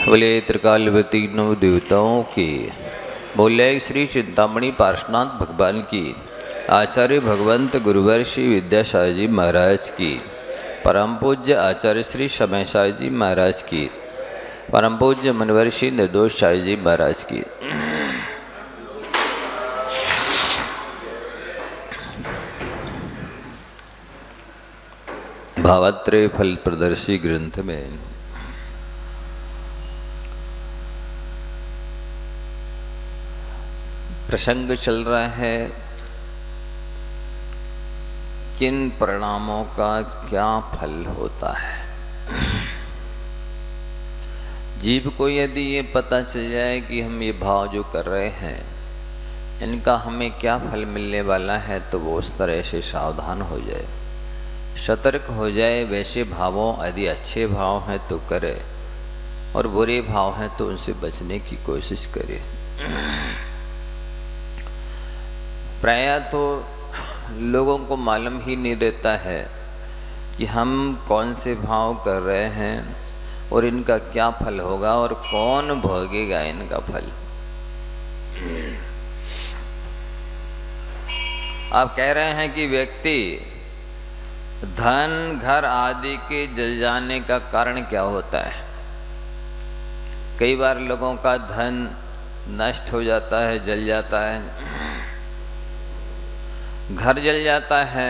बोले त्रिकालवती नव देवताओं की, बोले श्री चिंतामणि पार्श्वनाथ भगवान की, आचार्य भगवंत गुरुवर श्री विद्यासागर जी महाराज की, परम पूज्य आचार्य श्री शमयसागर जी महाराज की, परम पूज्य मुनिवर श्री निर्दोष सागर जी महाराज की। भावात्रय फल प्रदर्शी ग्रंथ में प्रसंग चल रहा है किन परिणामों का क्या फल होता है। जीव को यदि ये पता चल जाए कि हम ये भाव जो कर रहे हैं इनका हमें क्या फल मिलने वाला है, तो वो उस तरह से सावधान हो जाए, सतर्क हो जाए। वैसे भावों यदि अच्छे भाव हैं तो करे और बुरे भाव हैं तो उनसे बचने की कोशिश करे। प्रायः तो लोगों को मालूम ही नहीं रहता है कि हम कौन से भाव कर रहे हैं और इनका क्या फल होगा और कौन भोगेगा इनका फल। आप कह रहे हैं कि व्यक्ति धन घर आदि के जल जाने का कारण क्या होता है। कई बार लोगों का धन नष्ट हो जाता है, जल जाता है, घर जल जाता है।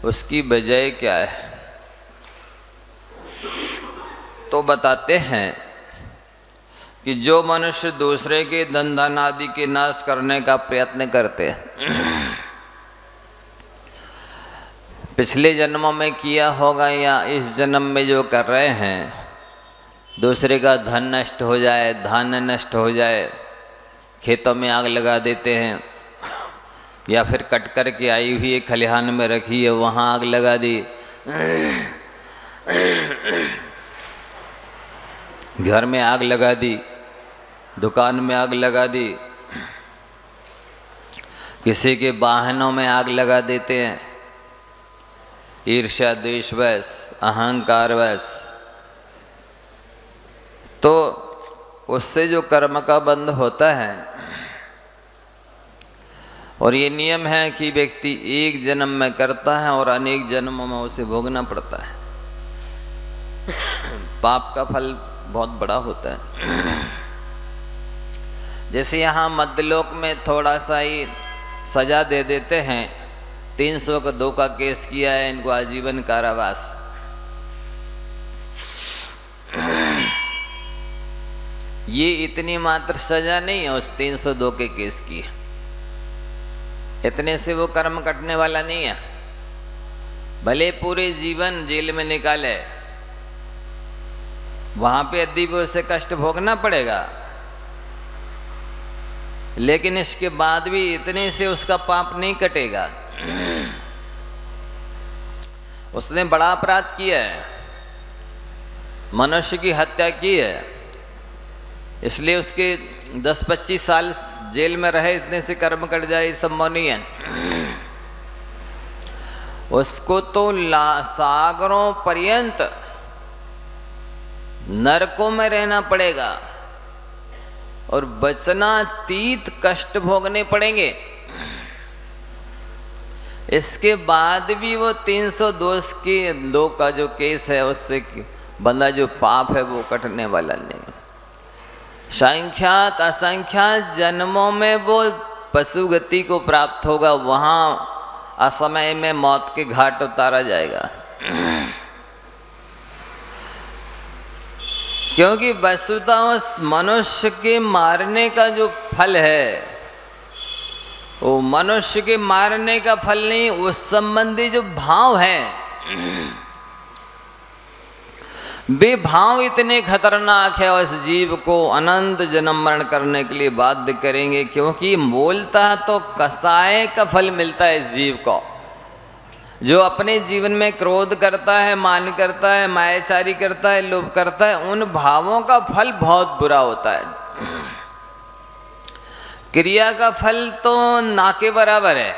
उसकी वजह क्या है? तो बताते हैं कि जो मनुष्य दूसरे के धन आदि के नाश करने का प्रयत्न करते हैं, पिछले जन्मों में किया होगा या इस जन्म में जो कर रहे हैं, दूसरे का धन नष्ट हो जाए, धान्य नष्ट हो जाए, खेतों में आग लगा देते हैं, या फिर कट कर के आई हुई खलिहान में रखी है वहाँ आग लगा दी, घर में आग लगा दी, दुकान में आग लगा दी, किसी के वाहनों में आग लगा देते हैं, ईर्ष्या द्वेषवश अहंकारवश। तो उससे जो कर्म का बंध होता है, और ये नियम है कि व्यक्ति एक जन्म में करता है और अनेक जन्मों में उसे भोगना पड़ता है। पाप का फल बहुत बड़ा होता है। जैसे यहाँ मध्यलोक में थोड़ा सा ही सजा दे देते हैं, 302 का केस किया है, इनको आजीवन कारावास। ये इतनी मात्र सजा नहीं है उस 302 के केस की, इतने से वो कर्म कटने वाला नहीं है। भले पूरे जीवन जेल में निकाले, वहां पे यदि भी उसे कष्ट भोगना पड़ेगा, लेकिन इसके बाद भी इतने से उसका पाप नहीं कटेगा। उसने बड़ा अपराध किया है, मनुष्य की हत्या की है, इसलिए उसके 10-25 साल जेल में रहे, इतने से कर्म कट जाए संभव नहीं है। उसको तो सागरों पर्यंत नरकों में रहना पड़ेगा और बचनातीत कष्ट भोगने पड़ेंगे। इसके बाद भी वो 302 का जो केस है उससे बंदा जो पाप है वो कटने वाला नहीं। संख्यात असंख्यात जन्मों में वो पशु गति को प्राप्त होगा, वहाँ असमय में मौत के घाट उतारा जाएगा। क्योंकि वस्तुतः उस मनुष्य के मारने का जो फल है, वो मनुष्य के मारने का फल नहीं, उस संबंधी जो भाव है, वे भाव इतने खतरनाक है, उस जीव को अनंत जन्म मरण करने के लिए बाध्य करेंगे। क्योंकि मूलतः तो कसाय का फल मिलता है इस जीव को। जो अपने जीवन में क्रोध करता है, मान करता है, मायाचारी करता है, लोभ करता है, उन भावों का फल बहुत बुरा होता है। क्रिया का फल तो ना के बराबर है।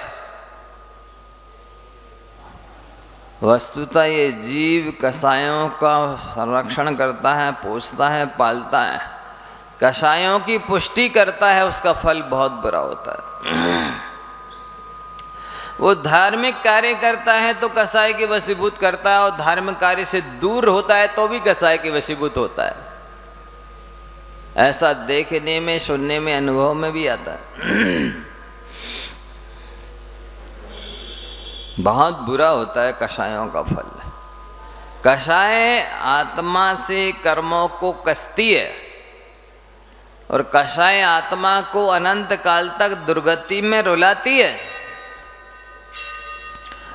वस्तुतः ये जीव कसायों का संरक्षण करता है, पोषता है, पालता है। कसायों की पुष्टि करता है, उसका फल बहुत बुरा होता है। वो धार्मिक कार्य करता है तो कसाय के वशीभूत करता है, और धार्मिक कार्य से दूर होता है तो भी कसाय के वशीभूत होता है। ऐसा देखने में, सुनने में, अनुभव में भी आता है। बहुत बुरा होता है कषायों का फल। कषाय आत्मा से कर्मों को कसती है, और कषाय आत्मा को अनंत काल तक दुर्गति में रुलाती है,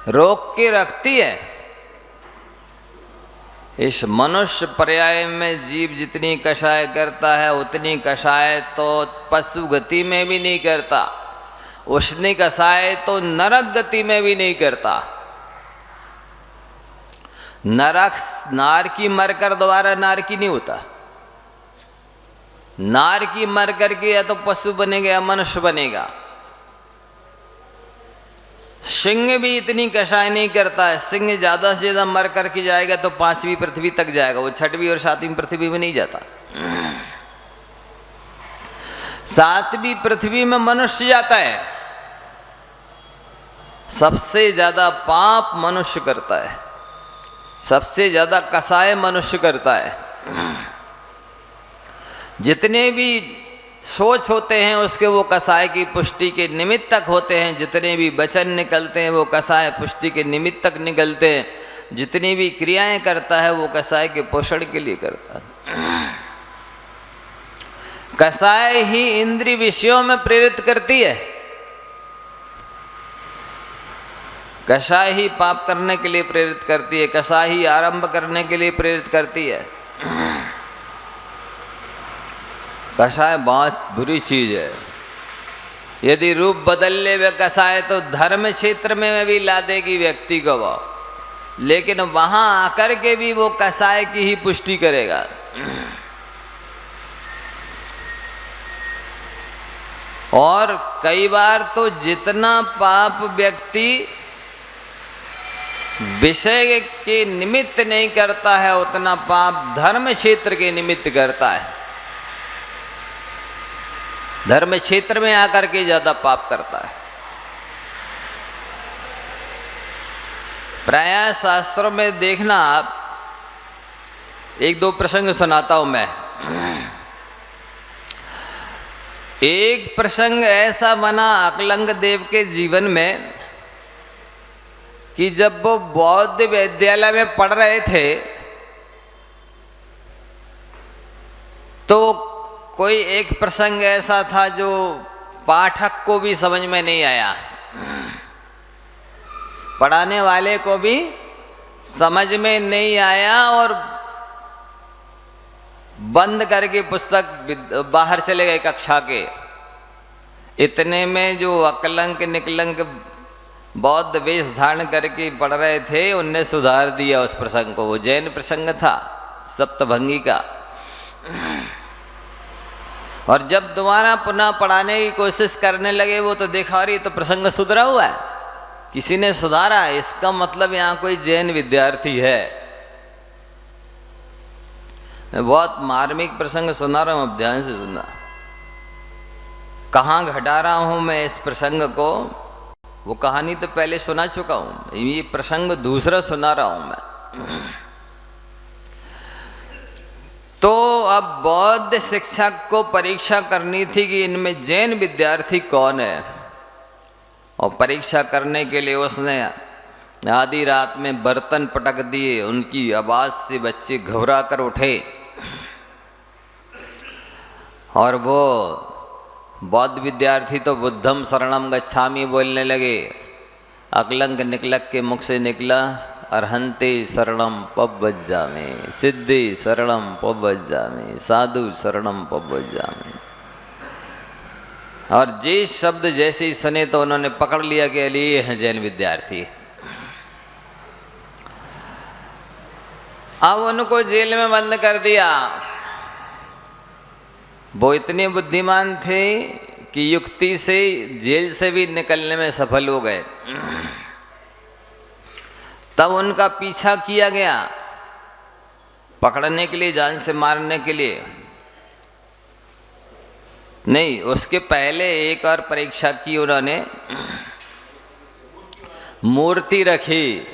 रोक के रखती है। इस मनुष्य पर्याय में जीव जितनी कषाय करता है, उतनी कषाय तो पशु गति में भी नहीं करता, उसने कषाय तो नरक गति में भी नहीं करता। नरक नार की मरकर दोबारा नार की नहीं होता। नार की मर करके या तो पशु बनेगा या मनुष्य बनेगा। सिंह भी इतनी कषाय नहीं करता है। सिंह ज्यादा से ज्यादा मर करके जाएगा तो 5वीं पृथ्वी तक जाएगा, वो 6वीं और 7वीं पृथ्वी में नहीं जाता। 7वीं पृथ्वी में मनुष्य जाता है। सबसे ज्यादा पाप मनुष्य करता है, सबसे ज्यादा कसाय मनुष्य करता है। जितने भी सोच होते हैं उसके वो कसाय की पुष्टि के निमित्तक होते हैं। जितने भी वचन निकलते हैं वो कसाय पुष्टि के निमित्तक निकलते हैं। जितनी भी क्रियाएं करता है वो कसाय के पोषण के लिए करता है। कसाय ही इंद्रिय विषयों में प्रेरित करती है। कसाय ही पाप करने के लिए प्रेरित करती है। कसाय ही आरंभ करने के लिए प्रेरित करती है। कसाय बहुत बुरी चीज है। यदि रूप बदल ले वे कसाय तो धर्म क्षेत्र में भी ला देगी व्यक्ति को वो, लेकिन वहां आकर के भी वो कसाय की ही पुष्टि करेगा। और कई बार तो जितना पाप व्यक्ति विषय के निमित्त नहीं करता है, उतना पाप धर्म क्षेत्र के निमित्त करता है। धर्म क्षेत्र में आकर के ज्यादा पाप करता है। प्रायः शास्त्रों में देखना आप, 1-2 प्रसंग सुनाता हूं मैं। एक प्रसंग ऐसा बना अकलंग देव के जीवन में कि जब वो बौद्ध विद्यालय में पढ़ रहे थे तो कोई एक प्रसंग ऐसा था जो पाठक को भी समझ में नहीं आया, पढ़ाने वाले को भी समझ में नहीं आया, और बंद करके पुस्तक बाहर चले गए कक्षा के। इतने में जो अकलंक निकलंक बौद्ध वेश धारण करके पढ़ रहे थे, उनने सुधार दिया उस प्रसंग को। वो जैन प्रसंग था, सप्तभंगी का। और जब दोबारा पुनः पढ़ाने की कोशिश करने लगे वो, तो देखा रही तो प्रसंग सुधरा हुआ है, किसी ने सुधारा है। इसका मतलब यहाँ कोई जैन विद्यार्थी है। मैं बहुत मार्मिक प्रसंग सुना रहा हूँ, अब ध्यान से सुनना। कहाँ घटा रहा हूँ मैं इस प्रसंग को, वो कहानी तो पहले सुना चुका हूँ, ये प्रसंग दूसरा सुना रहा हूँ मैं। तो अब बौद्ध शिक्षक को परीक्षा करनी थी कि इनमें जैन विद्यार्थी कौन है, और परीक्षा करने के लिए उसने आधी रात में बर्तन पटक दिए। उनकी आवाज़ से बच्चे घबरा कर उठे और वो बौद्ध विद्यार्थी तो बुद्धम शरणम गच्छामि बोलने लगे। अकलंक निकलक के मुख से निकला अरहंते शरणम पव्वज्जामि, सिद्धि शरणम पव्वज्जामि, साधु शरणम पव्वज्जामि। और जिस शब्द जैसे ही सुने तो उन्होंने पकड़ लिया कि अली ये हैं जैन विद्यार्थी। अब उनको जेल में बंद कर दिया। वो इतने बुद्धिमान थे कि युक्ति से जेल से भी निकलने में सफल हो गए। तब उनका पीछा किया गया पकड़ने के लिए, जान से मारने के लिए नहीं, उसके पहले एक और परीक्षा की उन्होंने। मूर्ति रखी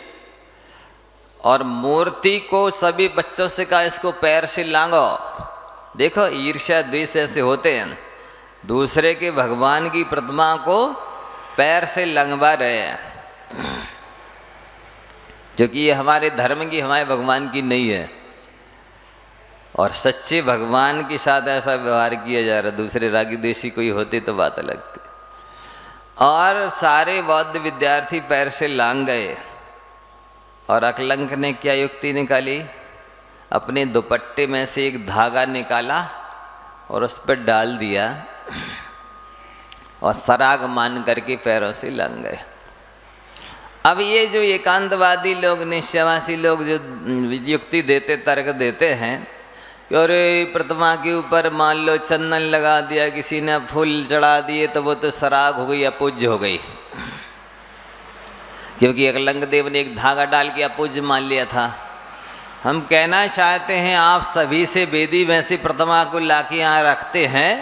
और मूर्ति को सभी बच्चों से कहा इसको पैर से लांघो। देखो ईर्ष्या द्वेष ऐसे होते हैं, दूसरे के भगवान की प्रतिमा को पैर से लंघवा रहे हैं, क्योंकि ये हमारे धर्म की, हमारे भगवान की नहीं है। और सच्चे भगवान के साथ ऐसा व्यवहार किया जा रहा, दूसरे रागी द्वेषी कोई होते तो बात अलग थी। और सारे बौद्ध विद्यार्थी पैर से लांघ गए और अकलंक ने क्या युक्ति निकाली, अपने दुपट्टे में से एक धागा निकाला और उस पर डाल दिया और सराग मान करके पैरों से लांघ गए। अब ये जो एकांतवादी लोग, निश्चयवासी लोग जो युक्ति देते, तर्क देते हैं कि अरे प्रतिमा के ऊपर मान लो चंदन लगा दिया, किसी ने फूल चढ़ा दिए तो वो तो सराग हो गई, अपूज्य हो गई, क्योंकि अकलंक देव ने एक धागा डाल के अपूज्य मान लिया था। हम कहना चाहते हैं आप सभी से वेदी में से प्रतिमा को लाके यहाँ रखते हैं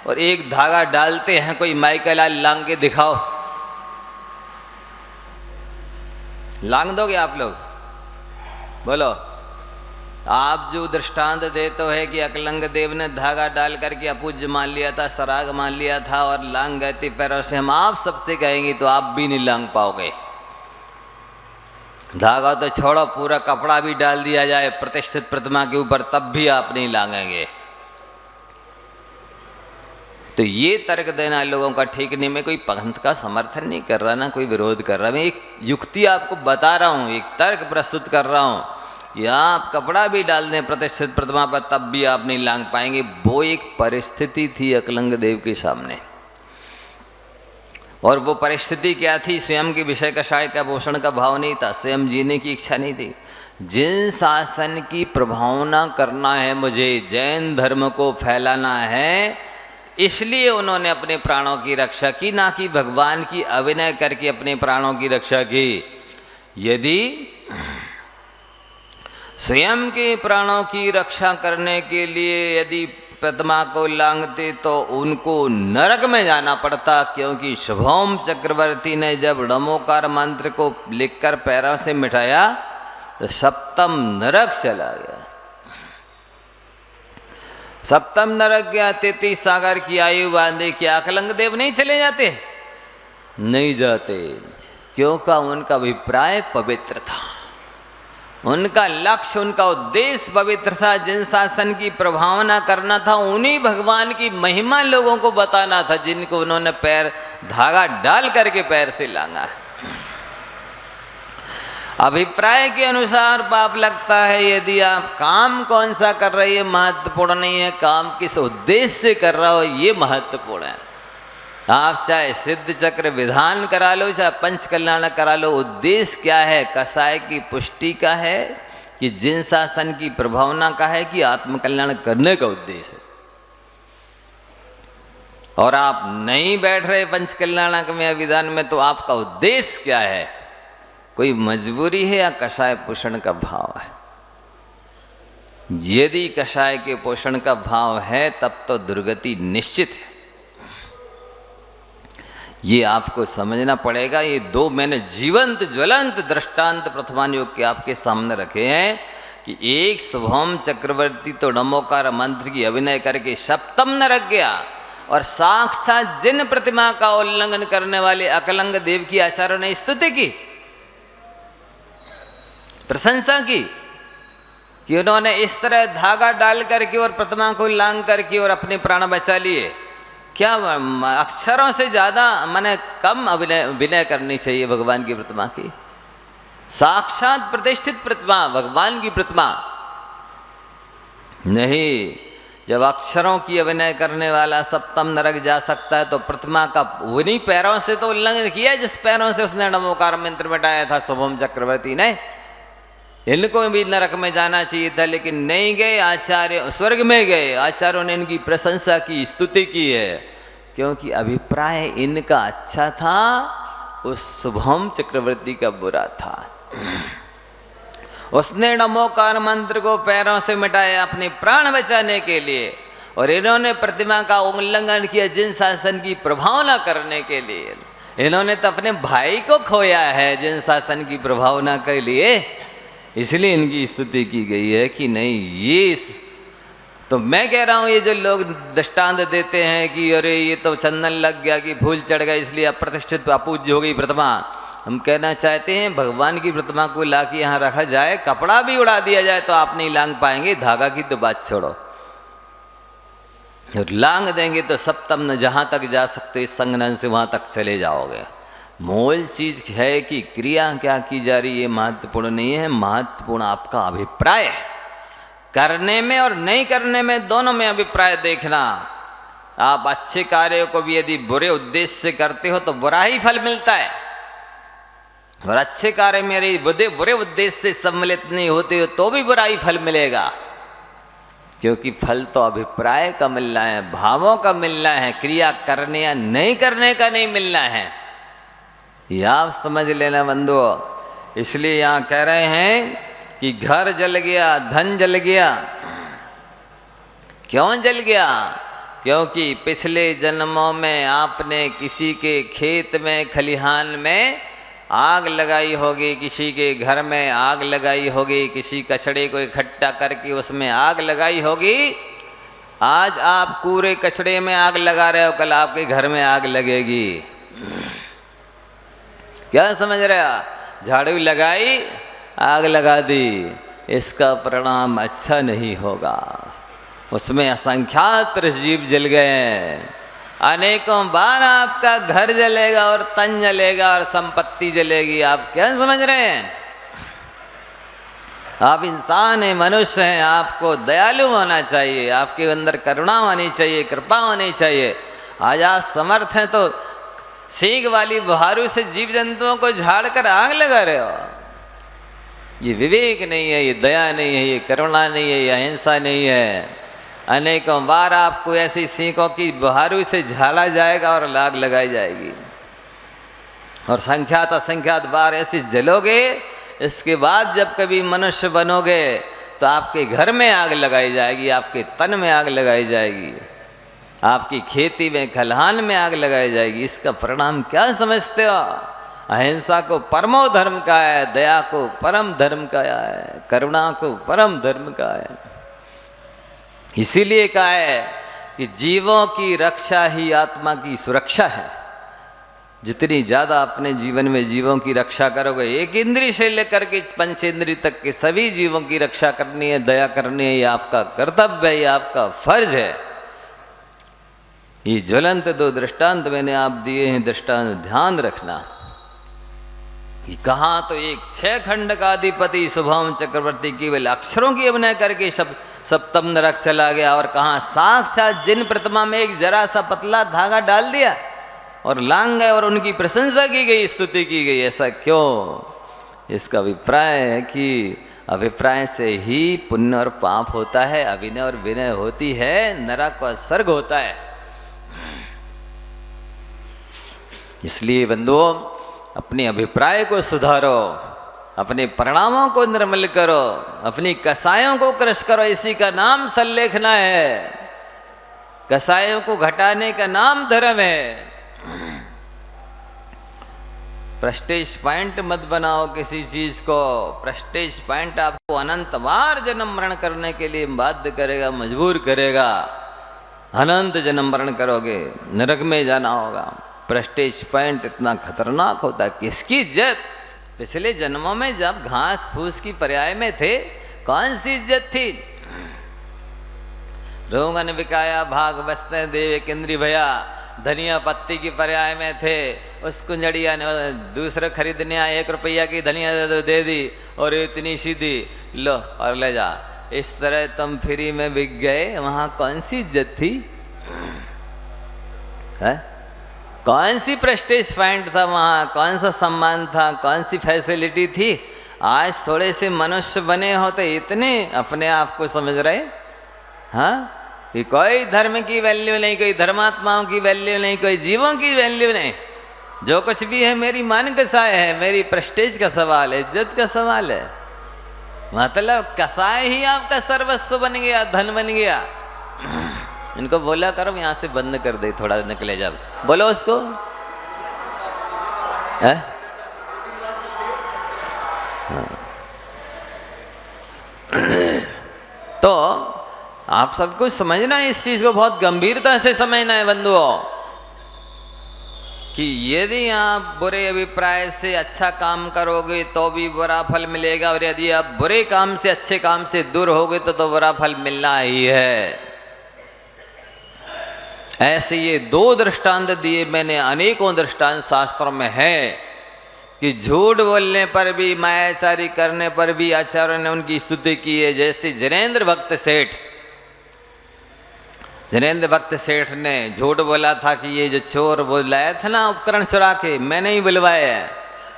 और एक धागा डालते हैं, कोई माइकल लांग के दिखाओ, लांग दोगे आप लोग? बोलो। आप जो दृष्टांत देते है कि अकलंक देव ने धागा डाल करके अपूज्य मान लिया था, सराग मान लिया था और लांग गए थे पैरों से, हम आप सबसे कहेंगे तो आप भी नहीं लांग पाओगे। धागा तो छोड़ो, पूरा कपड़ा भी डाल दिया जाए प्रतिष्ठित प्रतिमा के ऊपर, तब भी आप नहीं लांघेंगे। तो ये तर्क देना लोगों का ठीक नहीं। मैं कोई पंथ का समर्थन नहीं कर रहा, ना कोई विरोध कर रहा, मैं एक युक्ति आपको बता रहा हूँ, एक तर्क प्रस्तुत कर रहा हूँ। या आप कपड़ा भी डाल दें प्रतिष्ठित प्रतिमा पर तब भी आप नहीं लांघ पाएंगे। वो एक परिस्थिति थी अकलंक देव के सामने, और वो परिस्थिति क्या थी? स्वयं के विषय कषाय का पोषण का भाव नहीं था, स्वयं जीने की इच्छा नहीं थी। जिन शासन की प्रभावना करना है मुझे, जैन धर्म को फैलाना है, इसलिए उन्होंने अपने प्राणों की रक्षा की, ना कि भगवान की अभिनय करके अपने प्राणों की रक्षा की। यदि स्वयं के प्राणों की रक्षा करने के लिए यदि प्रतिमा को लांघते तो उनको नरक में जाना पड़ता, क्योंकि शुभम चक्रवर्ती ने जब नमोकार मंत्र को लिखकर पैरों से मिटाया तो सप्तम नरक चला गया। सप्तम नरक गया, 33 सागर की आयु बांधे। क्या अकलंक देव नहीं चले जाते? नहीं जाते, क्योंकि उनका अभिप्राय पवित्र था, उनका लक्ष्य, उनका उद्देश्य पवित्र था। जिन शासन की प्रभावना करना था, उन्हीं भगवान की महिमा लोगों को बताना था, जिनको उन्होंने पैर धागा डाल करके पैर से लांघा है। अभिप्राय के अनुसार पाप लगता है। यदि आप काम कौन सा कर रहे हैं महत्वपूर्ण नहीं है, काम किस उद्देश्य से कर रहा हो ये महत्वपूर्ण है। आप चाहे सिद्ध चक्र विधान करा लो, चाहे पंच कल्याण करा लो, उद्देश्य क्या है? कसाय की पुष्टि का है कि जिन शासन की प्रभावना का है कि आत्म कल्याण करने का उद्देश्य है। और आप नहीं बैठ रहे पंच कल्याणक में, विधान में, तो आपका उद्देश्य क्या है? कोई मजबूरी है या कषाय पोषण का भाव है? यदि कषाय के पोषण का भाव है तब तो दुर्गति निश्चित है। ये आपको समझना पड़ेगा। ये दो मैंने जीवंत ज्वलंत दृष्टांत प्रथमान योग के आपके सामने रखे हैं कि एक शुभम चक्रवर्ती तो नमोकार मंत्र की अभिनय करके सप्तम नरक गया, और साक्षात जिन प्रतिमा का उल्लंघन करने वाले अकलंक देव की आचार्यों ने स्तुति की, प्रशंसा की कि उन्होंने इस तरह धागा डाल करके और प्रतिमा को लांघ करके और अपने प्राण बचा लिए। क्या अक्षरों से ज़्यादा माने कम विनय करनी चाहिए भगवान की प्रतिमा की? साक्षात प्रतिष्ठित प्रतिमा, भगवान की प्रतिमा नहीं। जब अक्षरों की अभिनय करने वाला सप्तम नरक जा सकता है तो प्रतिमा का उन्हीं पैरों से तो उल्लंघन किया जिस पैरों से उसने नमोकार मंत्र मिटाया था शुभम चक्रवर्ती ने। इनको भी नरक में जाना चाहिए था, लेकिन नहीं गए। आचार्य स्वर्ग में गए, आचार्यों ने इनकी प्रशंसा की, स्तुति की है, क्योंकि अभिप्राय इनका अच्छा था, उस शुभम चक्रवर्ती का बुरा था। उसने नमोकार मंत्र को पैरों से मिटाया अपने प्राण बचाने के लिए, और इन्होंने प्रतिमा का उल्लंघन किया जिन शासन की प्रभावना करने के लिए। इन्होंने तो अपने भाई को खोया है जिन शासन की प्रभावना के लिए, इसलिए इनकी स्तुति की गई है कि नहीं ये। तो मैं कह रहा हूँ ये जो लोग दृष्टांत देते हैं कि अरे ये तो चंदन लग गया कि फूल चढ़ गया इसलिए अप्रतिष्ठित अपूज्य हो गई प्रतिमा, हम कहना चाहते हैं भगवान की प्रतिमा को ला के यहाँ रखा जाए, कपड़ा भी उड़ा दिया जाए तो आप नहीं लांग पाएंगे, धागा की तो बात छोड़ो, और लांग देंगे तो सप्तम न जहाँ तक जा सकते संगनन से वहाँ तक चले जाओगे। मूल चीज है कि क्रिया क्या की जा रही है महत्वपूर्ण नहीं है, महत्वपूर्ण आपका अभिप्राय है। करने में और नहीं करने में दोनों में अभिप्राय देखना। आप अच्छे कार्यों को भी यदि बुरे उद्देश्य से करते हो तो बुरा ही फल मिलता है, और अच्छे कार्य में यदि बुरे उद्देश्य से सम्मिलित नहीं होते हो तो भी बुरा ही फल मिलेगा, क्योंकि फल तो अभिप्राय का मिलना है, भावों का मिलना है, क्रिया करने या नहीं करने का नहीं मिलना है। यह आप समझ लेना बंधुओं। इसलिए यहाँ कह रहे हैं कि घर जल गया, धन जल गया। क्यों जल गया? क्योंकि पिछले जन्मों में आपने किसी के खेत में खलिहान में आग लगाई होगी, किसी के घर में आग लगाई होगी, किसी कचड़े को इकट्ठा करके उसमें आग लगाई होगी। आज आप पूरे कचड़े में आग लगा रहे हो, कल आपके घर में आग लगेगी। क्या समझ रहे हो? झाड़ू लगाई, आग लगा दी, इसका परिणाम अच्छा नहीं होगा। उसमें असंख्यात जीव जल गए, अनेकों बार आपका घर जलेगा और तन जलेगा और संपत्ति जलेगी। आप क्या समझ रहे हैं? आप इंसान हैं, मनुष्य हैं, आपको दयालु होना चाहिए, आपके अंदर करुणा होनी चाहिए, कृपा होनी चाहिए। आज आप समर्थ हैं तो सीग वाली बुहारू से जीव जंतुओं को झाड़ कर आग लगा रहे हो। ये विवेक नहीं है, ये दया नहीं है, ये करुणा नहीं है, ये अहिंसा नहीं है। अनेकों बार आपको ऐसी सीखों की बुहारू से झाला जाएगा और आग लगाई जाएगी, और संख्यात असंख्यात बार ऐसे जलोगे। इसके बाद जब कभी मनुष्य बनोगे तो आपके घर में आग लगाई जाएगी, आपके तन में आग लगाई जाएगी, आपकी खेती में खलिहान में आग लगाई जाएगी। इसका परिणाम क्या समझते हो? अहिंसा को परमो धर्म का है, दया को परम धर्म का है, करुणा को परम धर्म का है। इसीलिए कहा है कि जीवों की रक्षा ही आत्मा की सुरक्षा है। जितनी ज़्यादा अपने जीवन में जीवों की रक्षा करोगे, एक इंद्रिय से लेकर के पंचेंद्रिय तक के सभी जीवों की रक्षा करनी है, दया करनी है, ये आपका कर्तव्य है, ये आपका फर्ज है। ये ज्वलंत दो दृष्टांत मैंने आप दिए हैं, दृष्टांत ध्यान रखना। कहाँ तो एक 6 खंड का अधिपति शुभम चक्रवर्ती केवल अक्षरों की अभिनय करके सप्तम नरक चला गया, और कहाँ साक्षात जिन प्रतिमा में एक जरा सा पतला धागा डाल दिया और लांग गए और उनकी प्रशंसा की गई, स्तुति की गई। ऐसा क्यों? इसका अभिप्राय है कि अभिप्राय से ही पुण्य और पाप होता है, अभिनय और विनय होती है, नरक और स्वर्ग होता है। इसलिए बंधुओं, अपने अभिप्राय को सुधारो, अपने परिणामों को निर्मल करो, अपनी कसायों को क्रश करो। इसी का नाम संलेखना है। कसायों को घटाने का नाम धर्म है। प्रेस्टीज पॉइंट मत बनाओ किसी चीज को। प्रेस्टीज पॉइंट आपको अनंत बार जन्म मरण करने के लिए बाध्य करेगा, मजबूर करेगा। अनंत जन्म मरण करोगे, नरक में जाना होगा। प्रेस्टीज पॉइंट इतना खतरनाक होता है। किसकी इज्जत? पिछले जन्मों में जब घास फूस की पर्याय में थे, कौन सी इज्जत थी? रोगन विकाया भाग बसते देव केंद्री भया, धनिया पत्ती की पर्याय में थे। उस कुंजड़िया ने दूसरा खरीदने आया, 1 रुपया की धनिया दे दी और इतनी सीधी, लो और ले जा। इस तरह तुम फ्री में बिक गए। वहाँ कौन सी इज्जत थी? है? कौन सी प्रेस्टीज पॉइंट था वहाँ? कौन सा सम्मान था? कौन सी फैसिलिटी थी? आज थोड़े से मनुष्य बने होते इतने अपने आप को समझ रहे, हाँ, कि कोई धर्म की वैल्यू नहीं, कोई धर्मात्माओं की वैल्यू नहीं, कोई जीवों की वैल्यू नहीं। जो कुछ भी है मेरी मान कसाय है, मेरी प्रेस्टेज का सवाल है, इज्जत का सवाल है। मतलब कसाय ही आपका सर्वस्व बन गया, धन बन गया। इनको बोला करो यहाँ से बंद कर दे, थोड़ा निकले जब बोलो उसको है? हाँ। तो आप सबको समझना है, इस चीज को बहुत गंभीरता से समझना है बंधुओं, कि यदि आप बुरे अभिप्राय से अच्छा काम करोगे तो भी बुरा फल मिलेगा, और यदि आप बुरे काम से अच्छे काम से दूर होगे तो बुरा फल मिलना ही है। ऐसे ये दो दृष्टांत दिए मैंने, अनेकों दृष्टांत शास्त्रों में है कि झूठ बोलने पर भी, मायाचारी करने पर भी आचार्यों ने उनकी स्तुति की है। जैसे जिनेंद्र भक्त सेठ ने झूठ बोला था कि ये जो चोर वो लाया था ना उपकरण चुरा के, मैंने ही बुलवाए हैं,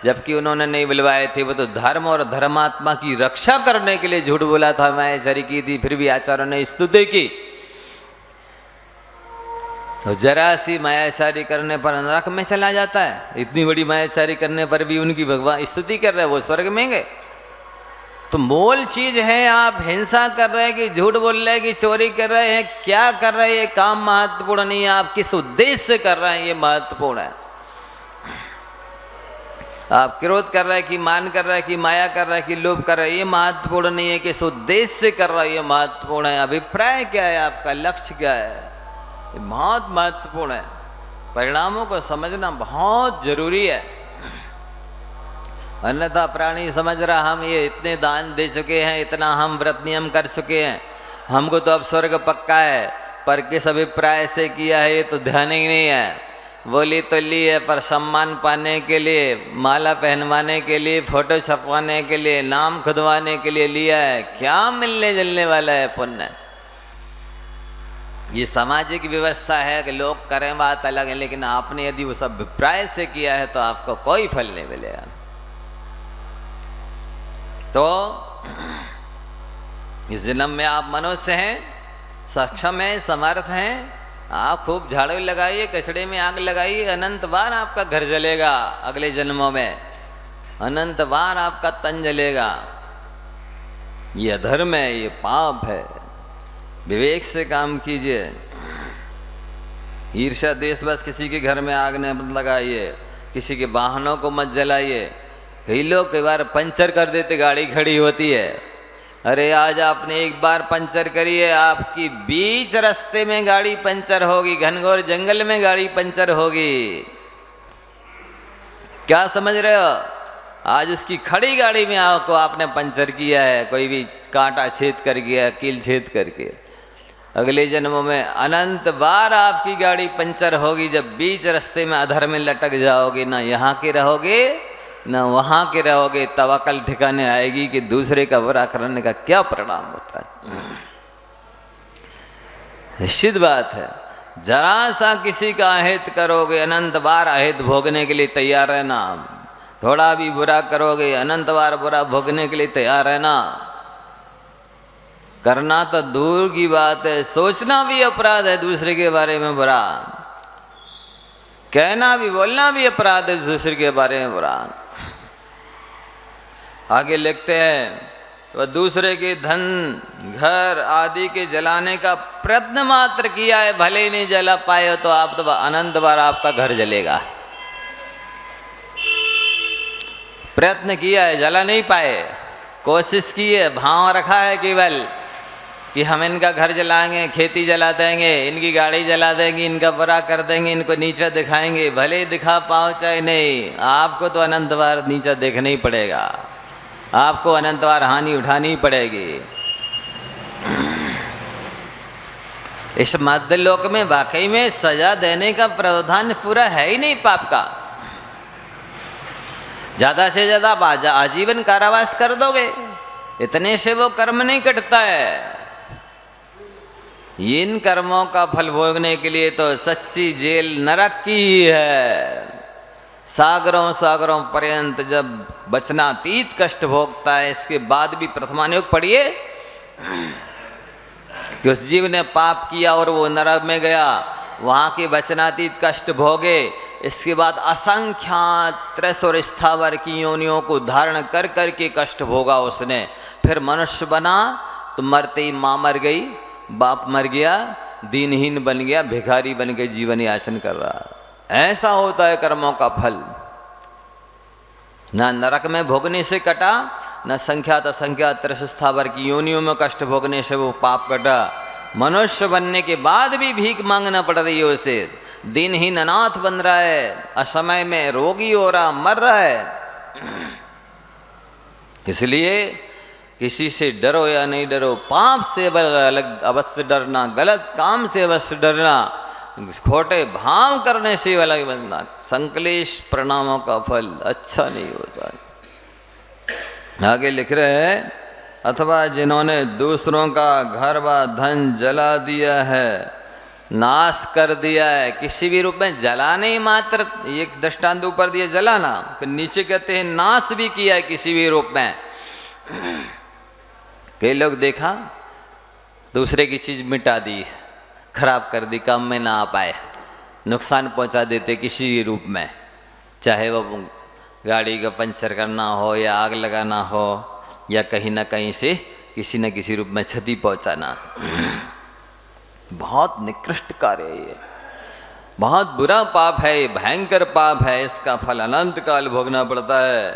जबकि उन्होंने नहीं बुलवाए थे। वो तो धर्म और धर्मात्मा की रक्षा करने के लिए झूठ बोला था, मायाचारी की थी, फिर भी आचार्यों ने स्तुति की। तो जरा सी मायाचारी करने पर नरक में चला जाता है, इतनी बड़ी मायाचारी करने पर भी उनकी भगवान स्तुति कर रहे हैं, वो स्वर्ग में गए। तो मूल चीज है, आप हिंसा कर रहे हैं कि झूठ बोल रहे हैं कि चोरी कर रहे हैं, क्या कर रहे हैं, ये काम महत्वपूर्ण नहीं है, आप किस उद्देश्य से कर रहे हैं ये महत्वपूर्ण है। आप क्रोध कर रहे हैं कि मान कर रहे हैं कि माया कर रहे हैं कि लोभ कर रहे हैं, ये महत्वपूर्ण नहीं है, किस उद्देश्य से कर रहे हैं ये महत्वपूर्ण है। अभिप्राय क्या है, आपका लक्ष्य क्या है, ये बहुत महत्वपूर्ण है। परिणामों को समझना बहुत जरूरी है, अन्यथा प्राणी समझ रहा हम ये इतने दान दे चुके हैं, इतना हम व्रत नियम कर चुके हैं, हमको तो अब स्वर्ग पक्का है, पर किस अभिप्राय से किया है ये तो ध्यान ही नहीं है। बोली तो ली है पर सम्मान पाने के लिए, माला पहनवाने के लिए, फोटो छपवाने के लिए, नाम खुदवाने के लिए लिया है, क्या मिलने जलने वाला है पुण्य। ये सामाजिक व्यवस्था है कि लोग करें बात अलग है, लेकिन आपने यदि उस अभिप्राय से किया है तो आपको कोई फल नहीं मिलेगा। तो इस जन्म में आप मनुष्य हैं, सक्षम हैं, समर्थ हैं, आप खूब झाड़ू लगाइए, कचड़े में आग लगाइए, अनंत बार आपका घर जलेगा। अगले जन्मों में अनंत बार आपका तन जलेगा। ये अधर्म है, ये पाप है, विवेक से काम कीजिए। ईर्ष्या द्वेष बस किसी के घर में आग न लगाइए, किसी के वाहनों को मत जलाइए। कई लोग कई बार पंचर कर देते, गाड़ी खड़ी होती है, अरे आज आपने एक बार पंचर करी है, आपकी बीच रास्ते में गाड़ी पंचर होगी, घनघोर जंगल में गाड़ी पंचर होगी। क्या समझ रहे हो, आज उसकी खड़ी गाड़ी में आपको आपने पंचर किया है, कोई भी कांटा छेद कर गया, कील छेद करके। अगले जन्मों में अनंत बार आपकी गाड़ी पंचर होगी, जब बीच रास्ते में अधर में लटक जाओगे, ना यहाँ के रहोगे ना वहाँ के रहोगे, तब अकल ठिकाने आएगी कि दूसरे का बुरा करने का क्या परिणाम होता है। निश्चित बात है, जरा सा किसी का अहित करोगे, अनंत बार अहित भोगने के लिए तैयार रहना। थोड़ा भी बुरा करोगे, अनंत बार बुरा भोगने के लिए तैयार रहना। करना तो दूर की बात है, सोचना भी अपराध है दूसरे के बारे में बुरा, कहना भी बोलना भी अपराध है दूसरे के बारे में बुरा। आगे लिखते हैं, वह दूसरे के धन घर आदि के जलाने का प्रयत्न मात्र किया है, भले ही नहीं जला पाए तो आप तो अनंत बार आपका घर जलेगा। प्रयत्न किया है, जला नहीं पाए, कोशिश की है, भाव रखा है केवल कि हम इनका घर जलाएंगे, खेती जला देंगे, इनकी गाड़ी जला देंगे, इनका बुरा कर देंगे, इनको नीचा दिखाएंगे। भले दिखा पाओ चाहे नहीं, आपको तो अनंत बार नीचा देखना ही पड़ेगा, आपको अनंत बार हानि उठानी पड़ेगी। इस मध्य लोक में वाकई में सजा देने का प्रावधान पूरा है ही नहीं पाप का। ज्यादा से ज्यादा आजीवन कारावास कर दोगे, इतने से वो कर्म नहीं कटता है। इन कर्मों का फल भोगने के लिए तो सच्ची जेल नरक की ही है। सागरों सागरों पर्यंत जब वचनातीत कष्ट भोगता है, इसके बाद भी प्रथमानुयोग पढ़िए कि उस जीव ने पाप किया और वो नरक में गया, वहाँ के वचनातीत कष्ट भोगे, इसके बाद असंख्यात त्रैस और स्थावर की योनियों को धारण कर कर के कष्ट भोगा उसने। फिर मनुष्य बना तो मरते ही माँ मर गई, बाप मर गया, दीनहीन बन गया, भिखारी बन के जीवन याचन कर रहा। ऐसा होता है कर्मों का फल। ना नरक में भोगने से कटा, न संख्यात असंख्यात त्रैस स्थावर की योनियों में कष्ट भोगने से वो पाप कटा। मनुष्य बनने के बाद भी भीख मांगना पड़ रही है उसे, दिनहीन अनाथ बन रहा है, असमय में रोगी हो रहा, मर रहा है। इसलिए किसी से डरो या नहीं डरो, पाप से अलग अवश्य डरना, गलत काम से अवश्य डरना, खोटे भाव करने से अलग बनना। संकलेश प्रणामों का फल अच्छा नहीं होता। आगे लिख रहे हैं, अथवा जिन्होंने दूसरों का घर व धन जला दिया है, नाश कर दिया है, किसी भी रूप में जलाने ही मात्र, एक दृष्टांत ऊपर दिया जलाना, फिर नीचे कहते हैं नाश भी किया है किसी भी रूप में। कई लोग देखा दूसरे की चीज मिटा दी, खराब कर दी, काम में ना आ पाए, नुकसान पहुंचा देते किसी भी रूप में, चाहे वो गाड़ी का पंचर करना हो या आग लगाना हो या कहीं ना कहीं से किसी न किसी रूप में क्षति पहुंचाना। बहुत निकृष्ट कार्य है ये, बहुत बुरा पाप है, ये भयंकर पाप है, इसका फल अनंत काल भोगना पड़ता है।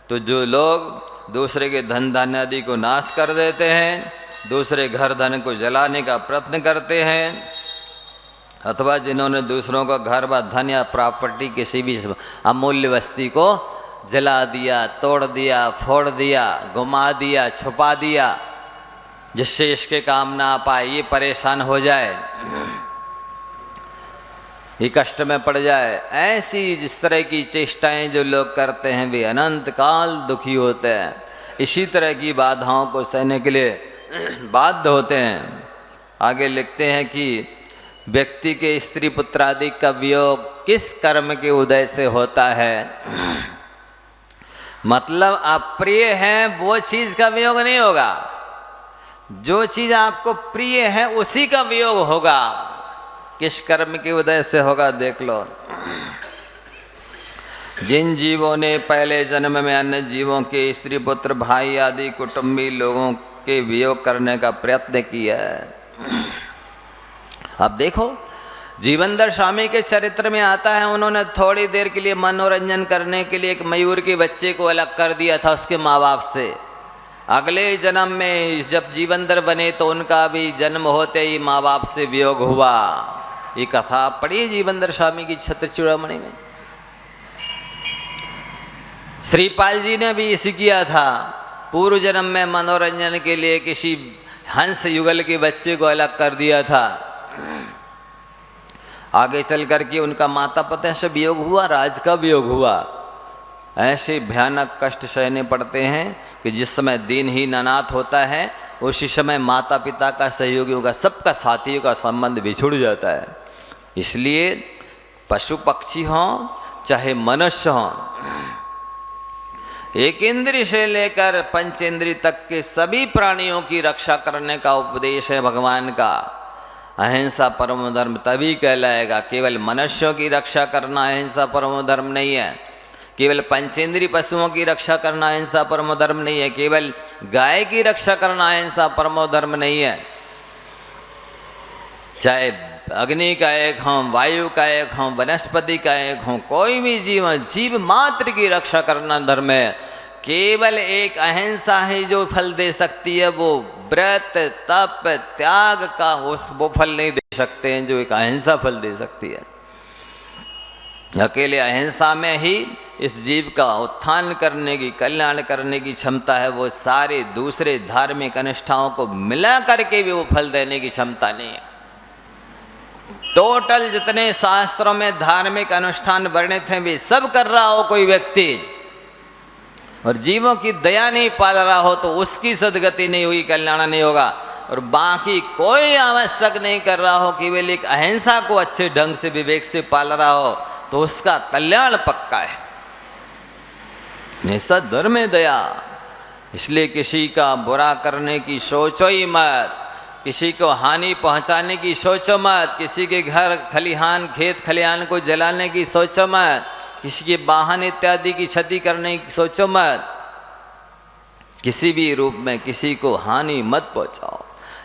तो जो लोग दूसरे के धन धान्य आदि को नाश कर देते हैं, दूसरे घर धन को जलाने का प्रयत्न करते हैं, अथवा जिन्होंने दूसरों का घर व धन या प्रॉपर्टी किसी भी अमूल्य वस्तु को जला दिया, तोड़ दिया, फोड़ दिया, घुमा दिया, छुपा दिया, जिससे इसके काम ना आ पाए, ये परेशान हो जाए, ये कष्ट में पड़ जाए, ऐसी जिस तरह की चेष्टाएं जो लोग करते हैं वे अनंत काल दुखी होते हैं। इसी तरह की बाधाओं को सहने के लिए बाध्य होते हैं। आगे लिखते हैं कि व्यक्ति के स्त्री पुत्र आदि का वियोग किस कर्म के उदय से होता है। मतलब अप्रिय है वो चीज का वियोग नहीं होगा, जो चीज आपको प्रिय है उसी का वियोग होगा। किस कर्म के उदय से होगा देख लो। जिन जीवों ने पहले जन्म में अन्य जीवों के स्त्री पुत्र भाई आदि कुटुंबी लोगों के वियोग करने का प्रयत्न किया है। अब देखो जीवनधर स्वामी के चरित्र में आता है, उन्होंने थोड़ी देर के लिए मनोरंजन करने के लिए एक मयूर के बच्चे को अलग कर दिया था उसके माँ बाप से। अगले जन्म में जब जीवनधर बने तो उनका भी जन्म होते ही माँ बाप से वियोग हुआ। ये कथा पढ़ी जीवनधर स्वामी की छत्र चूड़ामणि में। श्रीपाल जी ने भी इसी किया था, पूर्व जन्म में मनोरंजन के लिए किसी हंस युगल के बच्चे को अलग कर दिया था। आगे चल करके उनका माता पिता से वियोग हुआ, राज का वियोग हुआ। ऐसे भयानक कष्ट सहने पड़ते हैं कि जिस समय दिनहीन अनाथ होता है उसी समय माता पिता का, सहयोगियों का, सबका, साथियों का संबंध बिछुड़ जाता है। इसलिए पशु पक्षी हों चाहे मनुष्य हों, एक इंद्रिय से लेकर पंचेंद्रिय तक के सभी प्राणियों की रक्षा करने का उपदेश है भगवान का। अहिंसा परम धर्म तभी कहलाएगा। केवल मनुष्यों की रक्षा करना अहिंसा परम धर्म नहीं है, केवल पंचेंद्रिय पशुओं की रक्षा करना अहिंसा परम धर्म नहीं है, केवल गाय की रक्षा करना अहिंसा परम धर्म नहीं है। चाहे अग्नि का एक हों, वायु का एक हों, वनस्पति का एक हों, कोई भी जीव मात्र की रक्षा करना धर्म है। केवल एक अहिंसा ही जो फल दे सकती है, वो व्रत तप त्याग का वो फल नहीं दे सकते हैं जो एक अहिंसा फल दे सकती है। अकेले अहिंसा में ही इस जीव का उत्थान करने की, कल्याण करने की क्षमता है। वो सारे दूसरे धार्मिक अनुष्ठानों को मिला करके भी वो फल देने की क्षमता नहीं है। टोटल जितने शास्त्रों में धार्मिक अनुष्ठान वर्णित हैं वे सब कर रहा हो कोई व्यक्ति और जीवों की दया नहीं पाल रहा हो तो उसकी सदगति नहीं हुई, कल्याण नहीं होगा। और बाकी कोई आवश्यक नहीं कर रहा हो, केवल एक अहिंसा को अच्छे ढंग से विवेक से पाल रहा हो तो उसका कल्याण पक्का है। ऐसा धर्म है दया। इसलिए किसी का बुरा करने की सोचो ही मत, किसी को हानि पहुंचाने की सोचो मत, किसी के घर खलिहान खेत खलिहान को जलाने की सोचो मत, किसी के वाहन इत्यादि की क्षति करने की सोचो मत। किसी भी रूप में किसी को हानि मत पहुंचाओ।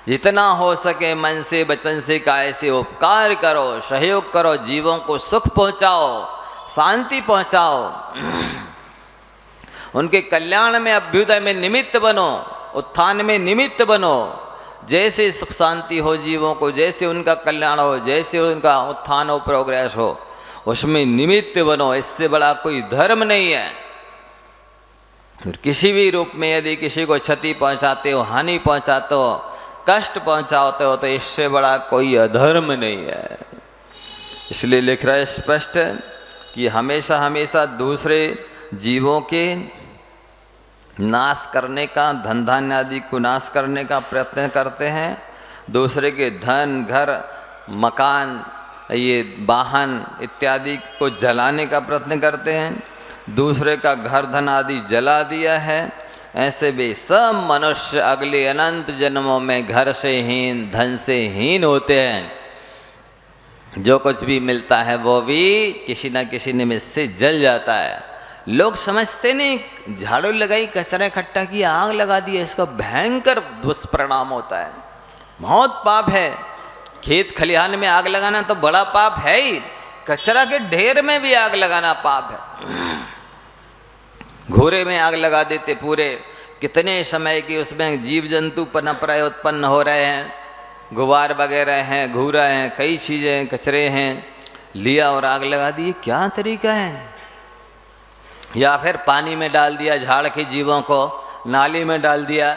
जितना हो सके मन से वचन से काया से उपकार करो, सहयोग करो, जीवों को सुख पहुंचाओ, शांति पहुंचाओ, उनके कल्याण में अभ्युदय में निमित्त बनो, उत्थान में निमित्त बनो। जैसे सुख शांति हो जीवों को, जैसे उनका कल्याण हो, जैसे उनका उत्थान हो, प्रोग्रेस हो, उसमें निमित्त बनो। इससे बड़ा कोई धर्म नहीं है। और किसी भी रूप में यदि किसी को क्षति पहुंचाते हो, हानि पहुंचाते हो, कष्ट पहुंचाते हो, तो इससे बड़ा कोई अधर्म नहीं है। इसलिए लिख रहा है स्पष्ट कि हमेशा हमेशा दूसरे जीवों के नाश करने का, धन धान्य आदि को नाश करने का प्रयत्न करते हैं। दूसरे के धन, घर, मकान, ये वाहन इत्यादि को जलाने का प्रयत्न करते हैं। दूसरे का घर धन आदि जला दिया है। ऐसे भी सब मनुष्य अगले अनंत जन्मों में घर से हीन, धन से हीन होते हैं। जो कुछ भी मिलता है वो भी किसी न किसी निमित्त से जल जाता है। लोग समझते नहीं, झाड़ू लगाई, कचरा इकट्ठा किया, आग लगा दी, इसका भयंकर दुष्परिणाम होता है, बहुत पाप है। खेत खलिहान में आग लगाना तो बड़ा पाप है ही, कचरा के ढेर में भी आग लगाना पाप है। घोरे में आग लगा देते पूरे, कितने समय की उसमें जीव जंतु पनप रहे, उत्पन्न हो रहे हैं, गुबार वगैरह हैं, घूरा हैं, कई चीज़ें कचरे हैं, लिया और आग लगा दी। क्या तरीका है? या फिर पानी में डाल दिया, झाड़ के जीवों को नाली में डाल दिया,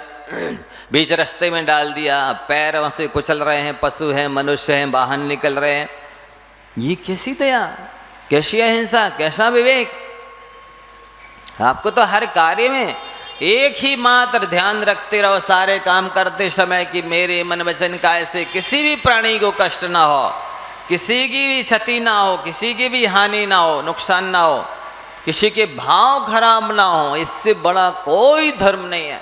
बीच रास्ते में डाल दिया, पैरों से कुचल रहे हैं, पशु हैं, मनुष्य हैं, वाहन निकल रहे हैं। ये कैसी दया, कैसी अहिंसा, कैसा विवेक? आपको तो हर कार्य में एक ही मात्र ध्यान रखते रहो सारे काम करते समय कि मेरे मन वचन काया से किसी भी प्राणी को कष्ट ना हो, किसी की भी क्षति ना हो, किसी की भी हानि ना हो, नुकसान ना हो, किसी के भाव खराब ना हो। इससे बड़ा कोई धर्म नहीं है।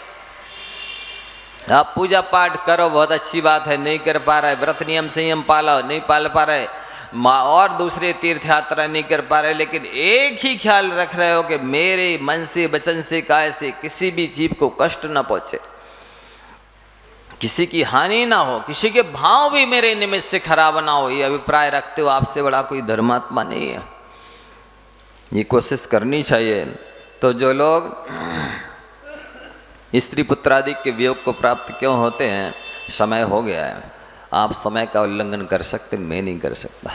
आप पूजा पाठ करो, बहुत अच्छी बात है, नहीं कर पा रहे, व्रत नियम संयम पालो, नहीं पाल पा रहे, और दूसरे तीर्थ यात्रा नहीं कर पा रहे, लेकिन एक ही ख्याल रख रहे हो कि मेरे मन से वचन से काया से किसी भी जीव को कष्ट ना पहुंचे, किसी की हानि ना हो, किसी के भाव भी मेरे निमित्त से खराब ना हो, ये अभिप्राय रखते हो, आपसे बड़ा कोई धर्मात्मा नहीं है। ये कोशिश करनी चाहिए। तो जो लोग स्त्री पुत्रादि के वियोग को प्राप्त क्यों होते हैं, समय हो गया है। आप समय का उल्लंघन कर सकते, मैं नहीं कर सकता।